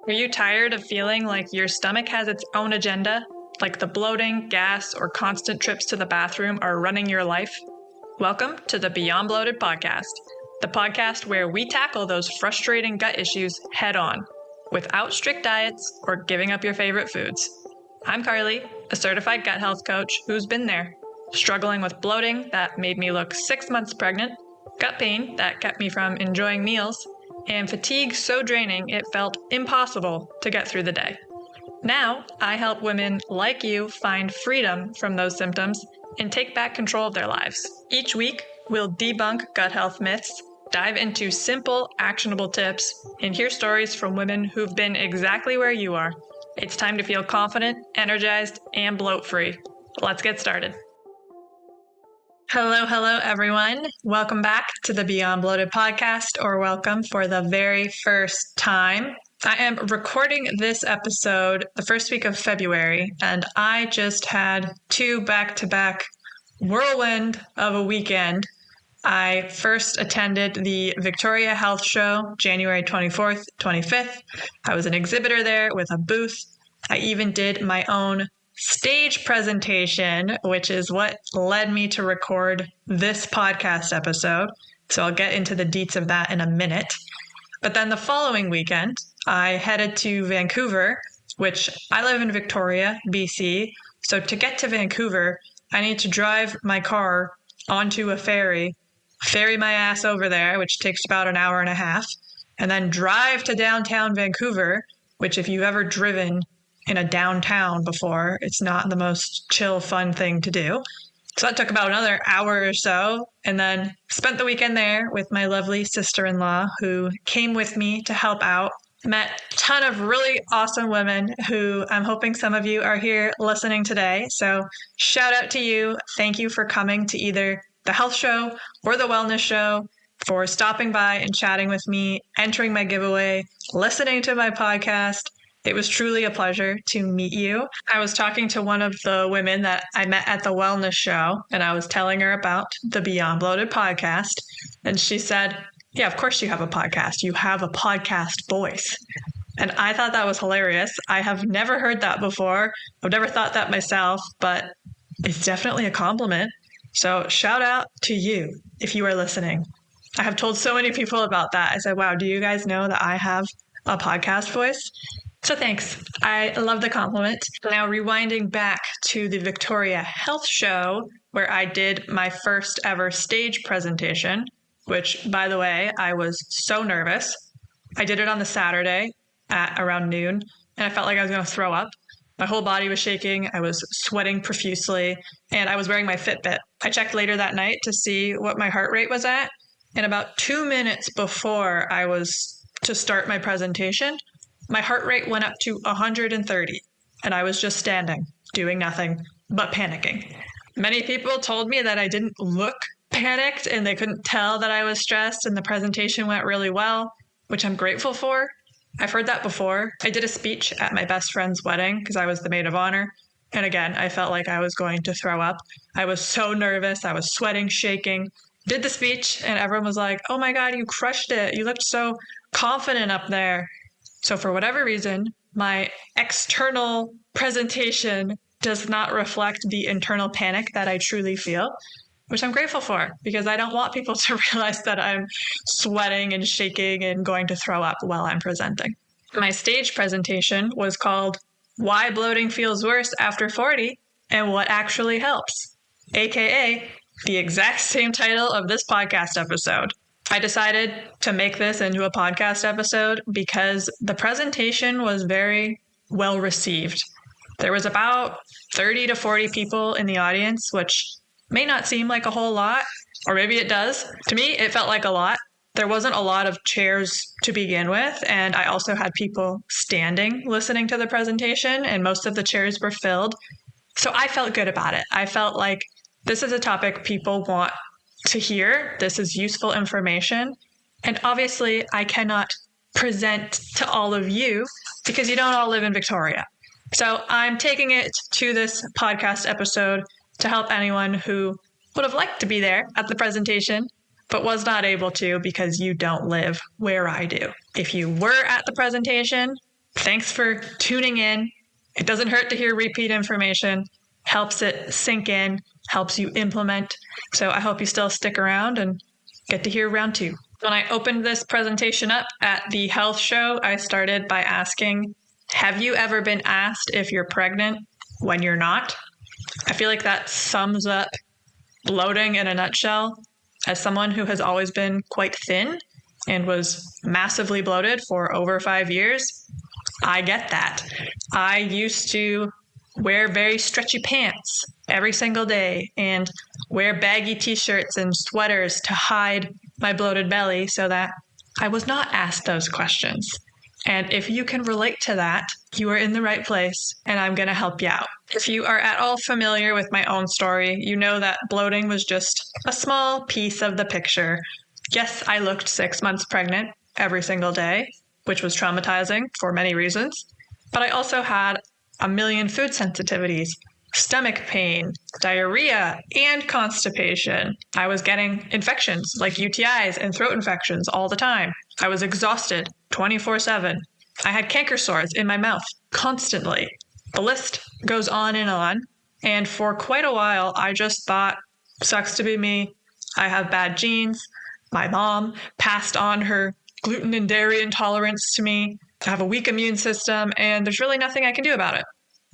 Are you tired of feeling like your stomach has its own agenda? Like the bloating, gas, or constant trips to the bathroom are running your life? Welcome to the Beyond Bloated podcast, the podcast where we tackle those frustrating gut issues head on, without strict diets or giving up your favorite foods. I'm Karlee, a certified gut health coach who's been there, struggling with bloating that made me look 6 months pregnant, gut pain that kept me from enjoying meals, and fatigue so draining it felt impossible to get through the day. Now, I help women like you find freedom from those symptoms and take back control of their lives. Each week, we'll debunk gut health myths, dive into simple, actionable tips, and hear stories from women who've been exactly where you are. It's time to feel confident, energized, and bloat-free. Let's get started. Hello, everyone. Welcome back to the Beyond Bloated podcast, or welcome for the very first time. I am recording this episode the first week of February, and I just had two back-to-back whirlwind of a weekend. I first attended the Victoria Health Show, January 24th, 25th. I was an exhibitor there with a booth. I even did my own stage presentation, which is what led me to record this podcast episode. So I'll get into the deets of that in a minute. But then the following weekend, I headed to Vancouver, which I live in Victoria, BC. So to get to Vancouver, I need to drive my car onto a ferry my ass over there, which takes about an hour and a half, and then drive to downtown Vancouver, which if you've ever driven in a downtown before, it's not the most chill, fun thing to do. So that took about another hour or so, and then spent the weekend there with my lovely sister-in-law who came with me to help out. Met a ton of really awesome women who I'm hoping some of you are here listening today. So shout out to you. Thank you for coming to either the health show or the wellness show, for stopping by and chatting with me, entering my giveaway, listening to my podcast. It was truly a pleasure to meet you. I was talking to one of the women that I met at the wellness show, and I was telling her about the Beyond Bloated podcast. And she said, yeah, of course you have a podcast. You have a podcast voice. And I thought that was hilarious. I have never heard that before. I've never thought that myself, but it's definitely a compliment. So shout out to you if you are listening. I have told so many people about that. I said, wow, do you guys know that I have a podcast voice? So thanks. I love the compliment. Now rewinding back to the Victoria Health Show, where I did my first ever stage presentation, which, by the way, I was so nervous. I did it on the Saturday at around noon, and I felt like I was going to throw up. My whole body was shaking. I was sweating profusely, and I was wearing my Fitbit. I checked later that night to see what my heart rate was at, and about 2 minutes before I was to start my presentation, my heart rate went up to 130, and I was just standing, doing nothing but panicking. Many people told me that I didn't look panicked, and they couldn't tell that I was stressed, and the presentation went really well, which I'm grateful for. I've heard that before. I did a speech at my best friend's wedding because I was the maid of honor. And again, I felt like I was going to throw up. I was so nervous. I was sweating, shaking. Did the speech, and everyone was like, oh my God, you crushed it. You looked so confident up there. So for whatever reason, my external presentation does not reflect the internal panic that I truly feel, which I'm grateful for, because I don't want people to realize that I'm sweating and shaking and going to throw up while I'm presenting. My stage presentation was called Why Bloating Feels Worse After 40 and What Actually Helps, aka the exact same title of this podcast episode. I decided to make this into a podcast episode because the presentation was very well received. There was about 30 to 40 people in the audience, which may not seem like a whole lot, or maybe it does. To me, it felt like a lot. There wasn't a lot of chairs to begin with, and I also had people standing listening to the presentation, and most of the chairs were filled. So I felt good about it. I felt like this is a topic people want to hear. This is useful information. And obviously, I cannot present to all of you because you don't all live in Victoria. So I'm taking it to this podcast episode to help anyone who would have liked to be there at the presentation, but was not able to because you don't live where I do. If you were at the presentation, Thanks for tuning in. It doesn't hurt to hear repeat information, helps it sink in, helps you implement. So I hope you still stick around and get to hear round 2. When I opened this presentation up at the health show, I started by asking, have you ever been asked if you're pregnant when you're not? I feel like that sums up bloating in a nutshell. As someone who has always been quite thin and was massively bloated for over 5 years, I get that. I used to wear very stretchy pants every single day and wear baggy t-shirts and sweaters to hide my bloated belly so that I was not asked those questions. And if you can relate to that, you are in the right place and I'm going to help you out. If you are at all familiar with my own story, you know that bloating was just a small piece of the picture. Yes, I looked 6 months pregnant every single day, which was traumatizing for many reasons. But I also had a million food sensitivities, stomach pain, diarrhea, and constipation. I was getting infections like UTIs and throat infections all the time. I was exhausted 24/7. I had canker sores in my mouth constantly. The list goes on. And for quite a while, I just thought, sucks to be me. I have bad genes. My mom passed on her gluten and dairy intolerance to me. I have a weak immune system, and there's really nothing I can do about it.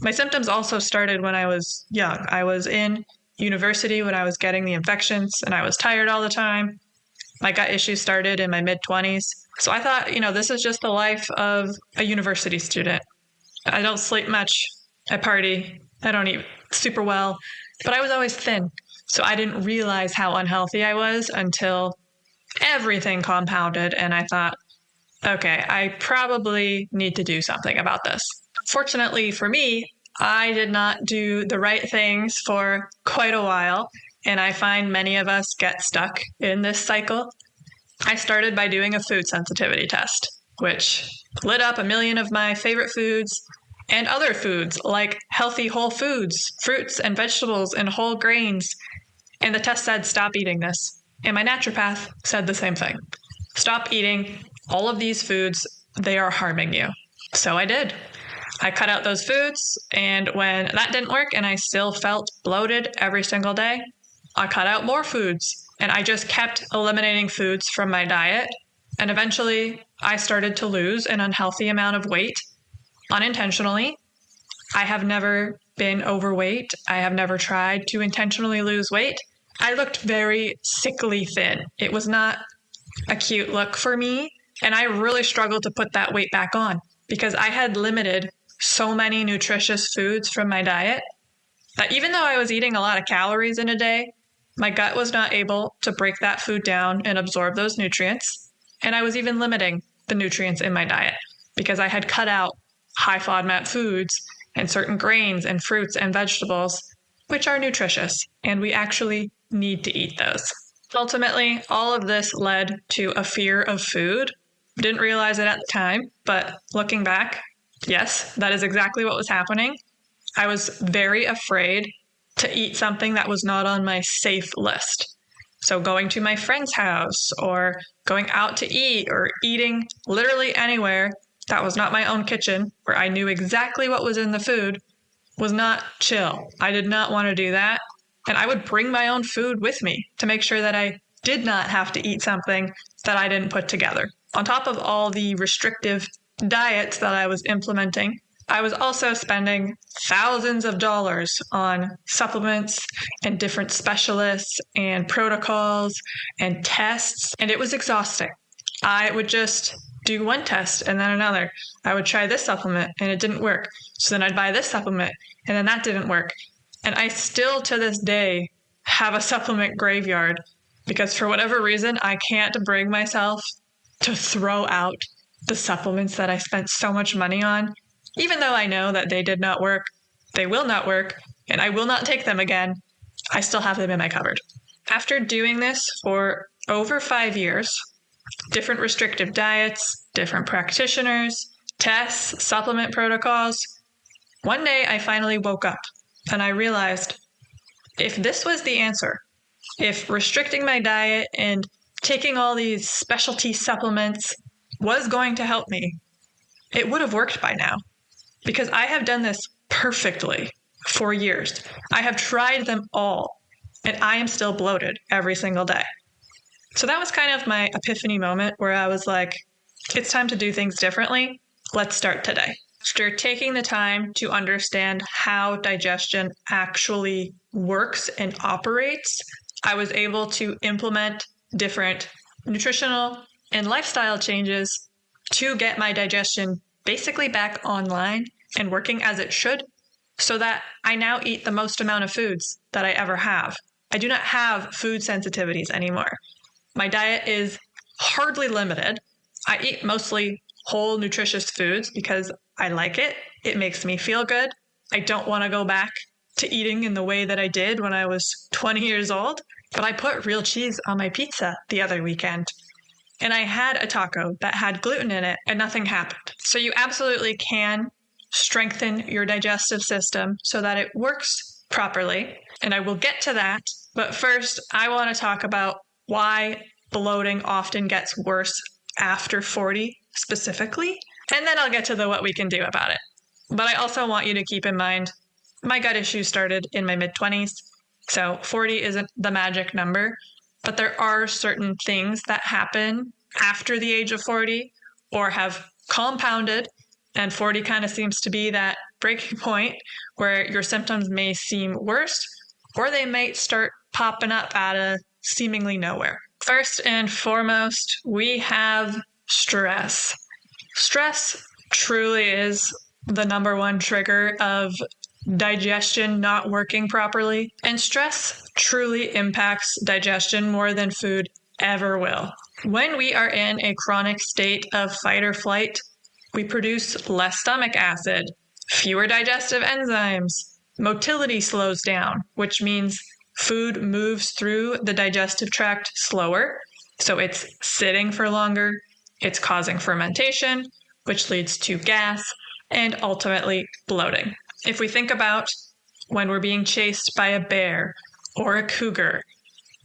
My symptoms also started when I was young. I was in university when I was getting the infections, and I was tired all the time. My gut issues started in my mid-20s. So I thought, this is just the life of a university student. I don't sleep much. I party. I don't eat super well. But I was always thin. So I didn't realize how unhealthy I was until everything compounded. And I thought, okay, I probably need to do something about this. Fortunately for me, I did not do the right things for quite a while. And I find many of us get stuck in this cycle. I started by doing a food sensitivity test, which lit up a million of my favorite foods and other foods like healthy whole foods, fruits and vegetables and whole grains. And the test said, stop eating this. And my naturopath said the same thing. Stop eating all of these foods. They are harming you. So I did. I cut out those foods. And when that didn't work and I still felt bloated every single day, I cut out more foods. And I just kept eliminating foods from my diet. And eventually I started to lose an unhealthy amount of weight unintentionally. I have never been overweight. I have never tried to intentionally lose weight. I looked very sickly thin. It was not a cute look for me. And I really struggled to put that weight back on because I had limited so many nutritious foods from my diet that even though I was eating a lot of calories in a day, my gut was not able to break that food down and absorb those nutrients. And I was even limiting the nutrients in my diet because I had cut out high FODMAP foods and certain grains and fruits and vegetables, which are nutritious, and we actually need to eat those. Ultimately, all of this led to a fear of food. Didn't realize it at the time, but looking back, yes, that is exactly what was happening. I was very afraid to eat something that was not on my safe list. So going to my friend's house or going out to eat or eating literally anywhere that was not my own kitchen where I knew exactly what was in the food was not chill. I did not want to do that. And I would bring my own food with me to make sure that I did not have to eat something that I didn't put together. On top of all the restrictive diets that I was implementing, I was also spending thousands of dollars on supplements and different specialists and protocols and tests, and it was exhausting. I would just do one test and then another. I would try this supplement and it didn't work. So then I'd buy this supplement and then that didn't work. And I still to this day have a supplement graveyard because for whatever reason, I can't bring myself to throw out the supplements that I spent so much money on. Even though I know that they did not work, they will not work, and I will not take them again, I still have them in my cupboard. After doing this for over 5 years, different restrictive diets, different practitioners, tests, supplement protocols, one day I finally woke up and I realized if this was the answer, if restricting my diet and taking all these specialty supplements was going to help me, it would have worked by now because I have done this perfectly for years. I have tried them all and I am still bloated every single day. So that was kind of my epiphany moment where I was like, it's time to do things differently. Let's start today. After taking the time to understand how digestion actually works and operates, I was able to implement different nutritional and lifestyle changes to get my digestion basically back online and working as it should, so that I now eat the most amount of foods that I ever have. I do not have food sensitivities anymore. My diet is hardly limited. I eat mostly whole, nutritious foods because I like it. It makes me feel good. I don't want to go back to eating in the way that I did when I was 20 years old, but I put real cheese on my pizza the other weekend. And I had a taco that had gluten in it and nothing happened. So you absolutely can strengthen your digestive system so that it works properly. And I will get to that. But first, I want to talk about why bloating often gets worse after 40 specifically. And then I'll get to what we can do about it. But I also want you to keep in mind, my gut issues started in my mid-20s. So 40 isn't the magic number, but there are certain things that happen after the age of 40 or have compounded. And 40 kind of seems to be that breaking point where your symptoms may seem worse or they might start popping up out of seemingly nowhere. First and foremost, we have stress. Stress truly is the number one trigger of digestion not working properly. And stress truly impacts digestion more than food ever will. When we are in a chronic state of fight or flight, we produce less stomach acid, fewer digestive enzymes, motility slows down, which means food moves through the digestive tract slower. So it's sitting for longer, it's causing fermentation, which leads to gas and ultimately bloating. If we think about when we're being chased by a bear or a cougar,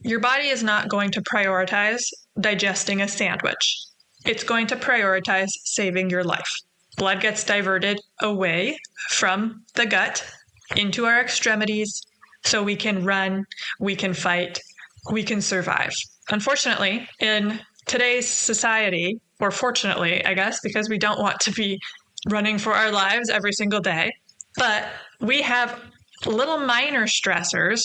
your body is not going to prioritize digesting a sandwich. It's going to prioritize saving your life. Blood gets diverted away from the gut into our extremities so we can run, we can fight, we can survive. Unfortunately, in today's society, or fortunately, I guess, because we don't want to be running for our lives every single day, but we have little minor stressors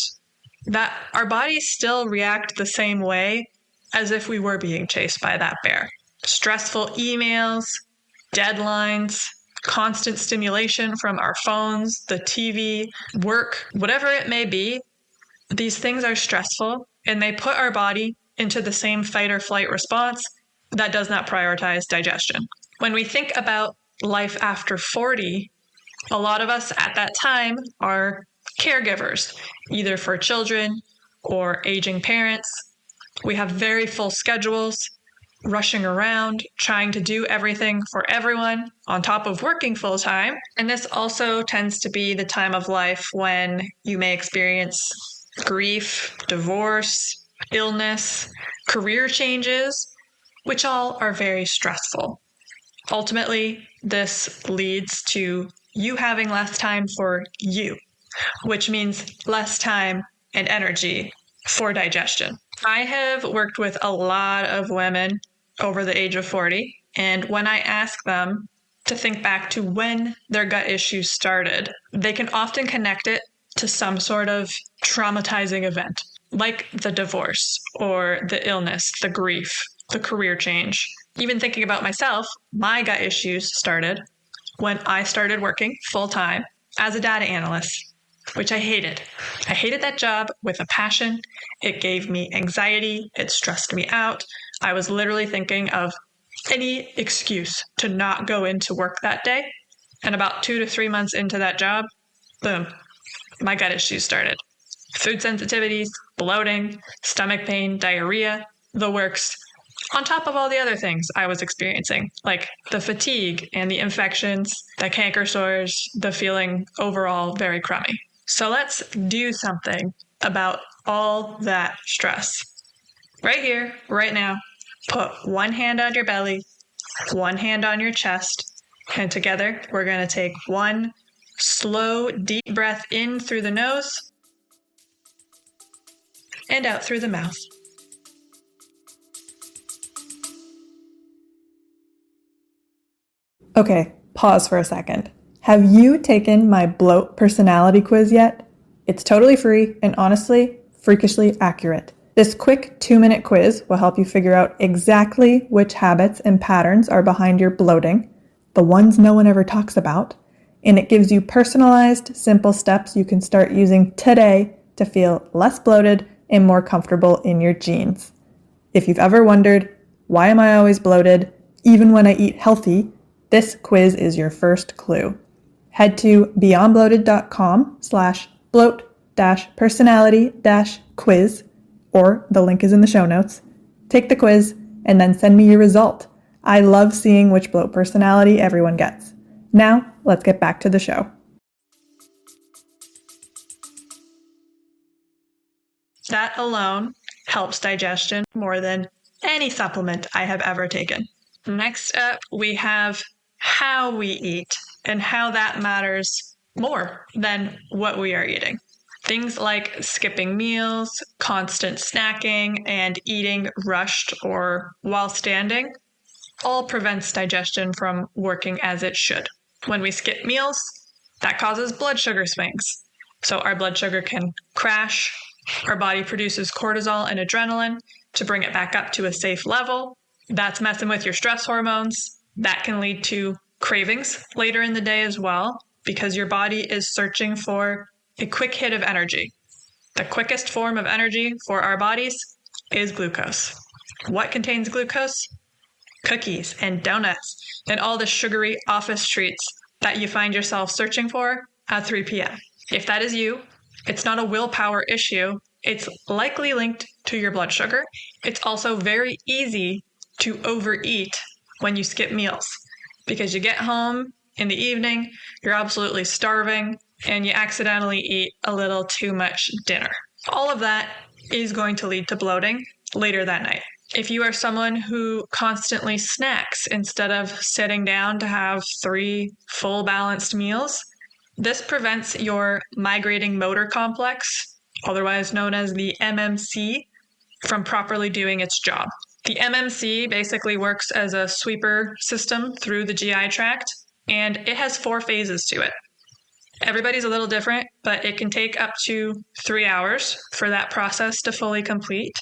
that our bodies still react the same way as if we were being chased by that bear. Stressful emails, deadlines, constant stimulation from our phones, the TV, work, whatever it may be, these things are stressful and they put our body into the same fight or flight response that does not prioritize digestion. When we think about life after 40, a lot of us at that time are caregivers, either for children or aging parents. We have very full schedules, rushing around, trying to do everything for everyone on top of working full time. And this also tends to be the time of life when you may experience grief, divorce, illness, career changes, which all are very stressful. Ultimately, this leads to you having less time for you, which means less time and energy for digestion. I have worked with a lot of women over the age of 40, and when I ask them to think back to when their gut issues started, they can often connect it to some sort of traumatizing event, like the divorce or the illness, the grief, the career change. Even thinking about myself, my gut issues started when I started working full-time as a data analyst, which I hated. I hated that job with a passion. It gave me anxiety. It stressed me out. I was literally thinking of any excuse to not go into work that day. And about 2 to 3 months into that job, boom, my gut issues started. Food sensitivities, bloating, stomach pain, diarrhea, the works, on top of all the other things I was experiencing, like the fatigue and the infections, the canker sores, the feeling overall very crummy. So let's do something about all that stress. Right here, right now, put one hand on your belly, one hand on your chest, And together, we're going to take one slow, deep breath in through the nose and out through the mouth. Okay, pause for a second. Have you taken my bloat personality quiz yet? It's totally free and honestly, freakishly accurate. This quick 2-minute quiz will help you figure out exactly which habits and patterns are behind your bloating, the ones no one ever talks about, and it gives you personalized, simple steps you can start using today to feel less bloated and more comfortable in your jeans. If you've ever wondered, why am I always bloated, even when I eat healthy, this quiz is your first clue. Head to beyondbloated.com/bloat-personality-quiz, or the link is in the show notes. Take the quiz and then send me your result. I love seeing which bloat personality everyone gets. Now, let's get back to the show. That alone helps digestion more than any supplement I have ever taken. Next up, we have how we eat and how that matters more than what we are eating. Things like skipping meals, constant snacking, and eating rushed or while standing all prevents digestion from working as it should. When we skip meals, that causes blood sugar swings. So our blood sugar can crash. Our body produces cortisol and adrenaline to bring it back up to a safe level. That's messing with your stress hormones. That can lead to cravings later in the day as well, because your body is searching for a quick hit of energy. The quickest form of energy for our bodies is glucose. What contains glucose? Cookies and donuts and all the sugary office treats that you find yourself searching for at 3 p.m. If that is you, it's not a willpower issue. It's likely linked to your blood sugar. It's also very easy to overeat when you skip meals because you get home in the evening, you're absolutely starving, and you accidentally eat a little too much dinner. All of that is going to lead to bloating later that night. If you are someone who constantly snacks instead of sitting down to have 3 full balanced meals, this prevents your migrating motor complex, otherwise known as the MMC, from properly doing its job. The MMC basically works as a sweeper system through the GI tract, and it has 4 phases to it. Everybody's a little different, but it can take up to 3 hours for that process to fully complete.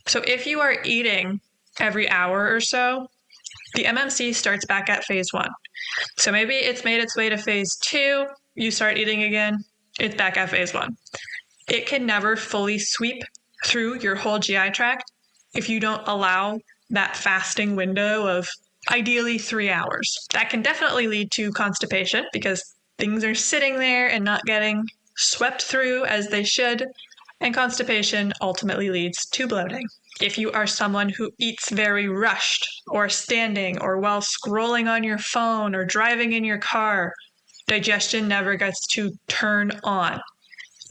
So if you are eating every hour or so, the MMC starts back at phase 1. So maybe it's made its way to phase 2, you start eating again, it's back at phase 1. It can never fully sweep through your whole GI tract if you don't allow that fasting window of ideally 3 hours. That can definitely lead to constipation because things are sitting there and not getting swept through as they should, and constipation ultimately leads to bloating. If you are someone who eats very rushed or standing or while scrolling on your phone or driving in your car, digestion never gets to turn on.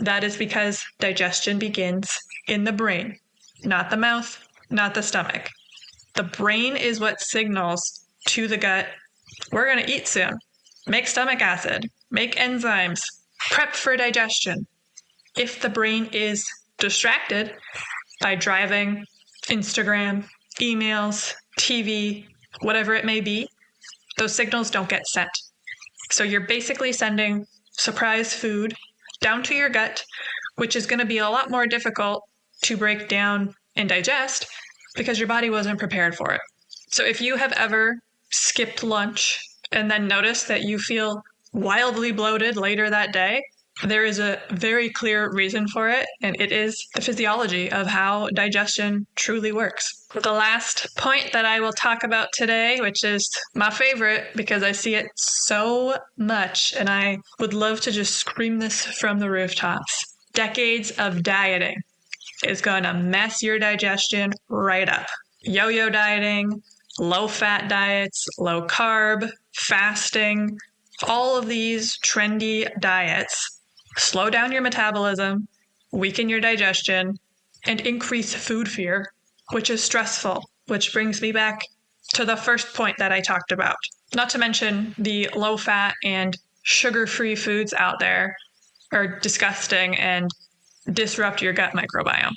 That is because digestion begins in the brain, not the mouth, not the stomach. The brain is what signals to the gut, we're going to eat soon. Make stomach acid, make enzymes, prep for digestion. If the brain is distracted by driving, Instagram, emails, TV, whatever it may be, those signals don't get sent. So you're basically sending surprise food down to your gut, which is going to be a lot more difficult to break down and digest because your body wasn't prepared for it. So if you have ever skipped lunch and then noticed that you feel wildly bloated later that day, there is a very clear reason for it, and it is the physiology of how digestion truly works. The last point that I will talk about today, which is my favorite because I see it so much and I would love to just scream this from the rooftops. Decades of dieting is going to mess your digestion right up. Yo-yo dieting, low-fat diets, low carb, fasting, all of these trendy diets slow down your metabolism, weaken your digestion, and increase food fear, which is stressful, which brings me back to the first point that I talked about. Not to mention the low fat and sugar-free foods out there are disgusting and disrupt your gut microbiome,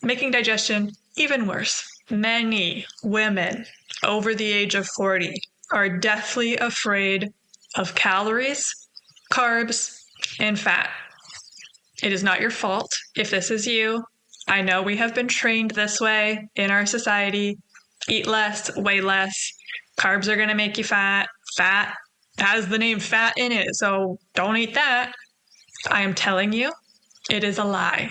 making digestion even worse. Many women over the age of 40 are deathly afraid of calories, carbs, and fat. It is not your fault if this is you. I know we have been trained this way in our society. Eat less, weigh less. Carbs are going to make you fat. Fat has the name fat in it, so don't eat that. I am telling you, it is a lie.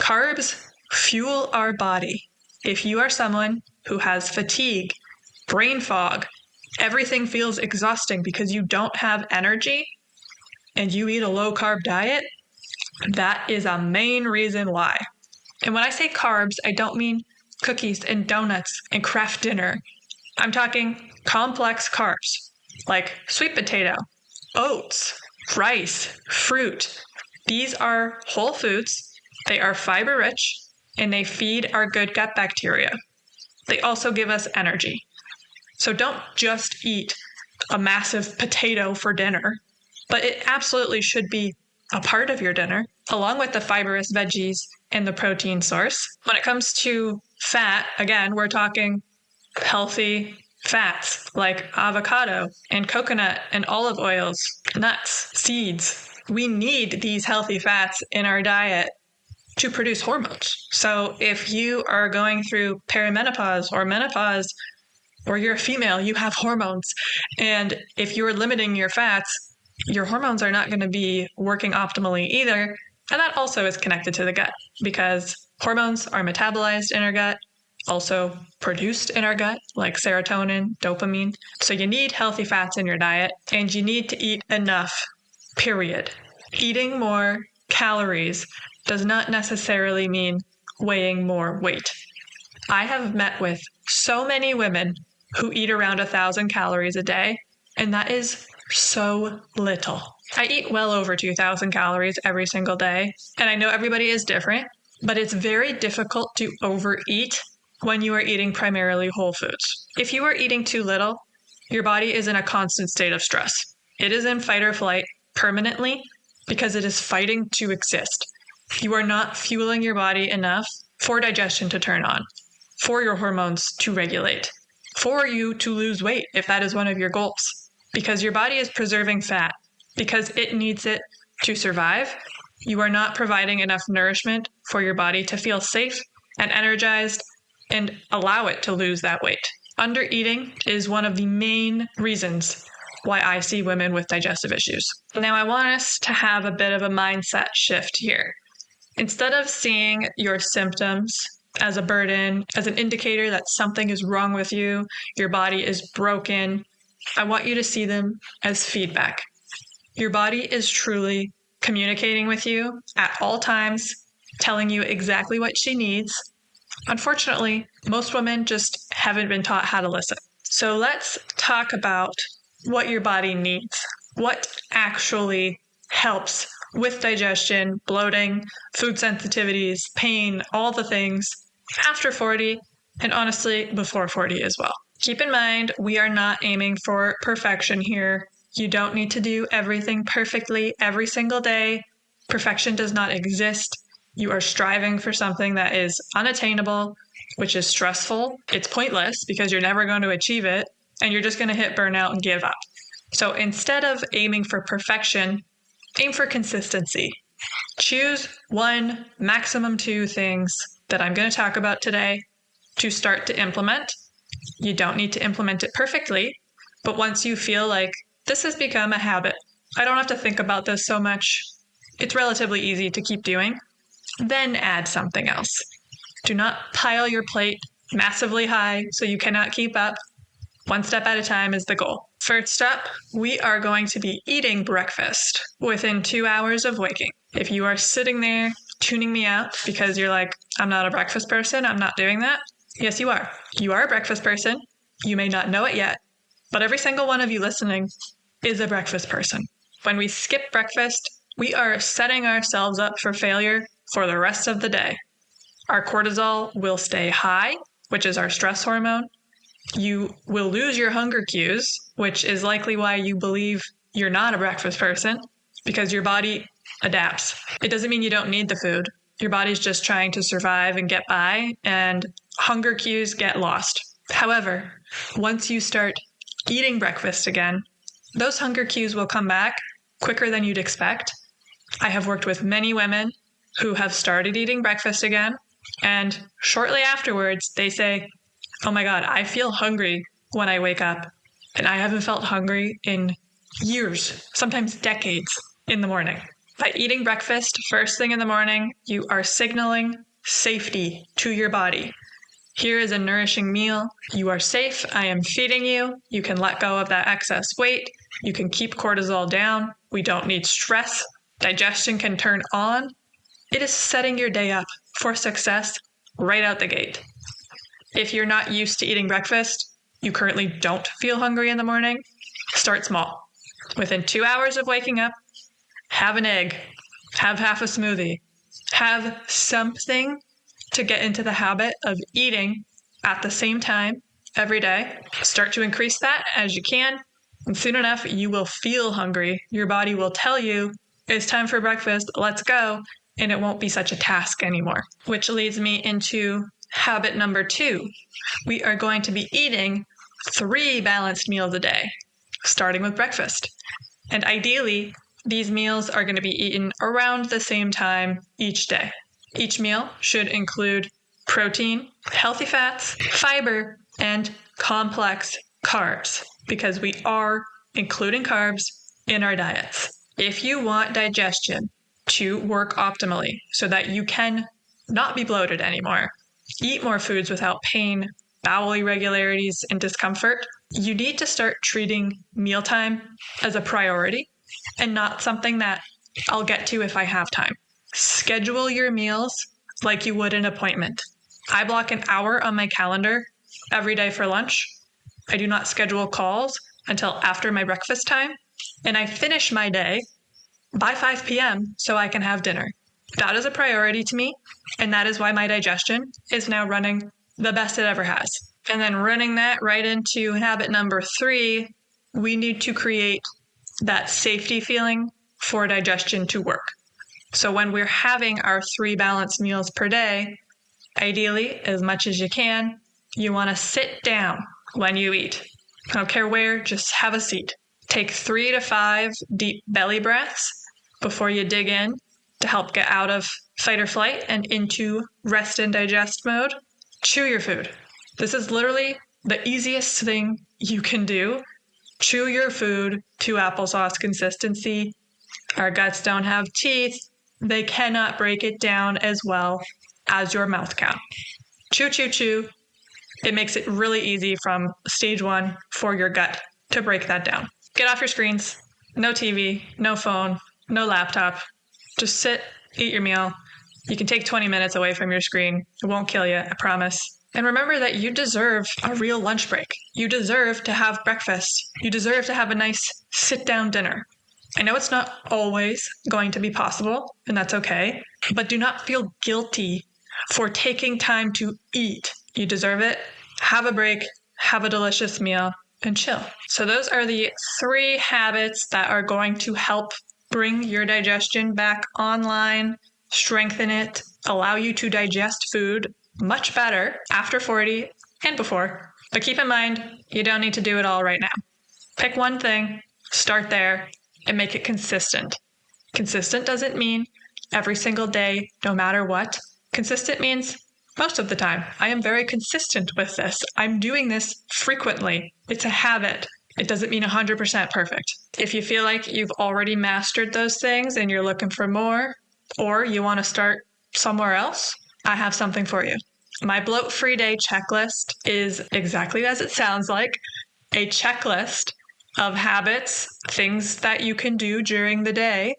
Carbs fuel our body. If you are someone who has fatigue, brain fog, everything feels exhausting because you don't have energy, and you eat a low carb diet, that is a main reason why. And when I say carbs, I don't mean cookies and donuts and Kraft dinner. I'm talking complex carbs like sweet potato, oats, rice, fruit. These are whole foods. They are fiber rich and they feed our good gut bacteria. They also give us energy. So don't just eat a massive potato for dinner, but it absolutely should be a part of your dinner, along with the fibrous veggies and the protein source. When it comes to fat, again, we're talking healthy fats like avocado and coconut and olive oils, nuts, seeds. We need these healthy fats in our diet to produce hormones. So if you are going through perimenopause or menopause, or you're a female, you have hormones. And if you're limiting your fats, your hormones are not going to be working optimally either. And that also is connected to the gut because hormones are metabolized in our gut, also produced in our gut, like serotonin, dopamine. So you need healthy fats in your diet and you need to eat enough, period. Eating more calories does not necessarily mean weighing more weight. I have met with so many women who eat around 1,000 calories a day, and that is so little. I eat well over 2,000 calories every single day, and I know everybody is different, but it's very difficult to overeat when you are eating primarily whole foods. If you are eating too little, your body is in a constant state of stress. It is in fight or flight permanently because it is fighting to exist. You are not fueling your body enough for digestion to turn on, for your hormones to regulate, for you to lose weight if that is one of your goals, because your body is preserving fat because it needs it to survive. You are not providing enough nourishment for your body to feel safe and energized and allow it to lose that weight. Undereating is one of the main reasons why I see women with digestive issues. Now, I want us to have a bit of a mindset shift here. Instead of seeing your symptoms as a burden, as an indicator that something is wrong with you, your body is broken, I want you to see them as feedback. Your body is truly communicating with you at all times, telling you exactly what she needs. Unfortunately, most women just haven't been taught how to listen. So let's talk about what your body needs, what actually helps with digestion, bloating, food sensitivities, pain, all the things after 40, and honestly, before 40 as well. Keep in mind, we are not aiming for perfection here. You don't need to do everything perfectly every single day. Perfection does not exist. You are striving for something that is unattainable, which is stressful. It's pointless because you're never going to achieve it, and you're just going to hit burnout and give up. So instead of aiming for perfection, aim for consistency. Choose one, maximum two things that I'm going to talk about today to start to implement. You don't need to implement it perfectly, but once you feel like this has become a habit, I don't have to think about this so much, it's relatively easy to keep doing, then add something else. Do not pile your plate massively high so you cannot keep up. One step at a time is the goal. First up, we are going to be eating breakfast within 2 hours of waking. If you are sitting there tuning me out because you're like, I'm not a breakfast person, I'm not doing that. Yes, you are. You are a breakfast person. You may not know it yet, but every single one of you listening is a breakfast person. When we skip breakfast, we are setting ourselves up for failure for the rest of the day. Our cortisol will stay high, which is our stress hormone, You will lose your hunger cues, which is likely why you believe you're not a breakfast person, because your body adapts. It doesn't mean you don't need the food. Your body's just trying to survive and get by, and hunger cues get lost. However, once you start eating breakfast again, those hunger cues will come back quicker than you'd expect. I have worked with many women who have started eating breakfast again, and shortly afterwards, they say, "Oh my God, I feel hungry when I wake up, and I haven't felt hungry in years, sometimes decades in the morning." By eating breakfast first thing in the morning, you are signaling safety to your body. Here is a nourishing meal. You are safe. I am feeding you. You can let go of that excess weight. You can keep cortisol down. We don't need stress. Digestion can turn on. It is setting your day up for success right out the gate. If you're not used to eating breakfast, you currently don't feel hungry in the morning, start small. Within 2 hours of waking up, have an egg, have half a smoothie, have something to get into the habit of eating at the same time every day. Start to increase that as you can, and soon enough, you will feel hungry. Your body will tell you, it's time for breakfast, let's go, and it won't be such a task anymore. Which leads me into habit number 2. We are going to be eating 3 balanced meals a day, starting with breakfast. And ideally, these meals are going to be eaten around the same time each day. Each meal should include protein, healthy fats, fiber, and complex carbs, because we are including carbs in our diets. If you want digestion to work optimally so that you can not be bloated anymore, eat more foods without pain, bowel irregularities, and discomfort, you need to start treating mealtime as a priority and not something that I'll get to if I have time. Schedule your meals like you would an appointment. I block an hour on my calendar every day for lunch. I do not schedule calls until after my breakfast time, and I finish my day by 5 p.m. so I can have dinner. That is a priority to me, and that is why my digestion is now running the best it ever has. And then running that right into habit number 3, we need to create that safety feeling for digestion to work. So when we're having our 3 balanced meals per day, ideally, as much as you can, you want to sit down when you eat. I don't care where, just have a seat. Take 3 to 5 deep belly breaths before you dig in to help get out of fight or flight and into rest and digest mode. Chew your food. This is literally the easiest thing you can do. Chew your food to applesauce consistency. Our guts don't have teeth. They cannot break it down as well as your mouth can. Chew, chew, chew. It makes it really easy from stage 1 for your gut to break that down. Get off your screens. No TV, no phone, no laptop. Just sit, eat your meal. You can take 20 minutes away from your screen. It won't kill you, I promise. And remember that you deserve a real lunch break. You deserve to have breakfast. You deserve to have a nice sit-down dinner. I know it's not always going to be possible, and that's okay, but do not feel guilty for taking time to eat. You deserve it. Have a break, have a delicious meal, and chill. So those are the 3 habits that are going to help bring your digestion back online, strengthen it, allow you to digest food much better after 40 and before. But keep in mind, you don't need to do it all right now. Pick one thing, start there, and make it consistent. Consistent doesn't mean every single day, no matter what. Consistent means most of the time. I am very consistent with this. I'm doing this frequently. It's a habit. It doesn't mean 100% perfect. If you feel like you've already mastered those things and you're looking for more, or you want to start somewhere else, I have something for you. My bloat-free day checklist is exactly as it sounds like, a checklist of habits, things that you can do during the day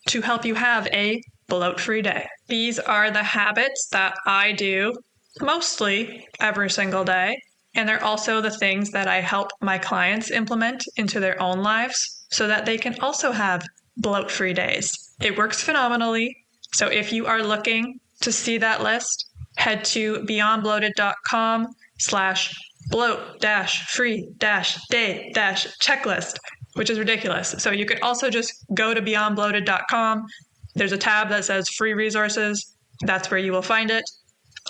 to help you have a bloat-free day. These are the habits that I do mostly every single day, and they're also the things that I help my clients implement into their own lives so that they can also have bloat-free days. It works phenomenally. So if you are looking to see that list, head to beyondbloated.com bloat-free-day-checklist, which is ridiculous. So you could also just go to beyondbloated.com. There's a tab that says free resources. That's where you will find it.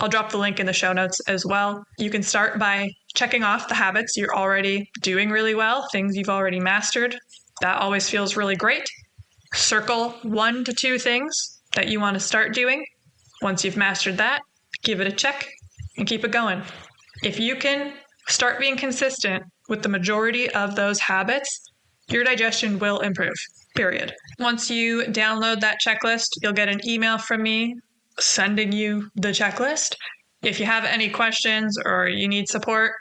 I'll drop the link in the show notes as well. You can start by checking off the habits you're already doing really well, things you've already mastered. That always feels really great. Circle 1 to 2 things that you want to start doing. Once you've mastered that, give it a check and keep it going. If you can start being consistent with the majority of those habits, your digestion will improve, period. Once you download that checklist, you'll get an email from me sending you the checklist. If you have any questions or you need support,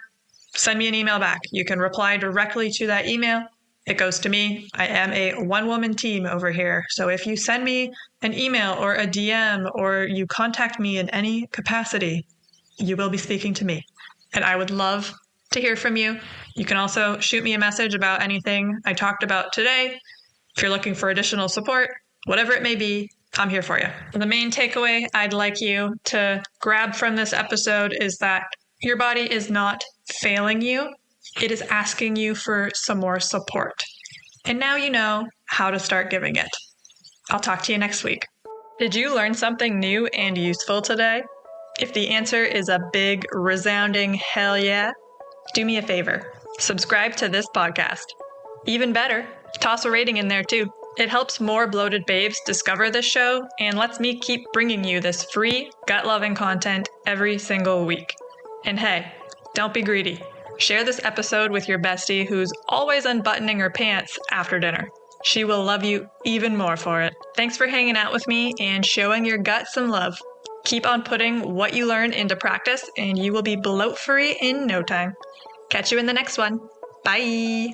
send me an email back. You can reply directly to that email. It goes to me. I am a one-woman team over here. So if you send me an email or a DM or you contact me in any capacity, you will be speaking to me. And I would love to hear from you. You can also shoot me a message about anything I talked about today. If you're looking for additional support, whatever it may be, I'm here for you. The main takeaway I'd like you to grab from this episode is that your body is not failing you. It is asking you for some more support. And now you know how to start giving it. I'll talk to you next week. Did you learn something new and useful today? If the answer is a big, resounding hell yeah, do me a favor. Subscribe to this podcast. Even better, toss a rating in there too. It helps more bloated babes discover this show and lets me keep bringing you this free, gut-loving content every single week. And hey, don't be greedy. Share this episode with your bestie who's always unbuttoning her pants after dinner. She will love you even more for it. Thanks for hanging out with me and showing your gut some love. Keep on putting what you learn into practice and you will be bloat-free in no time. Catch you in the next one. Bye.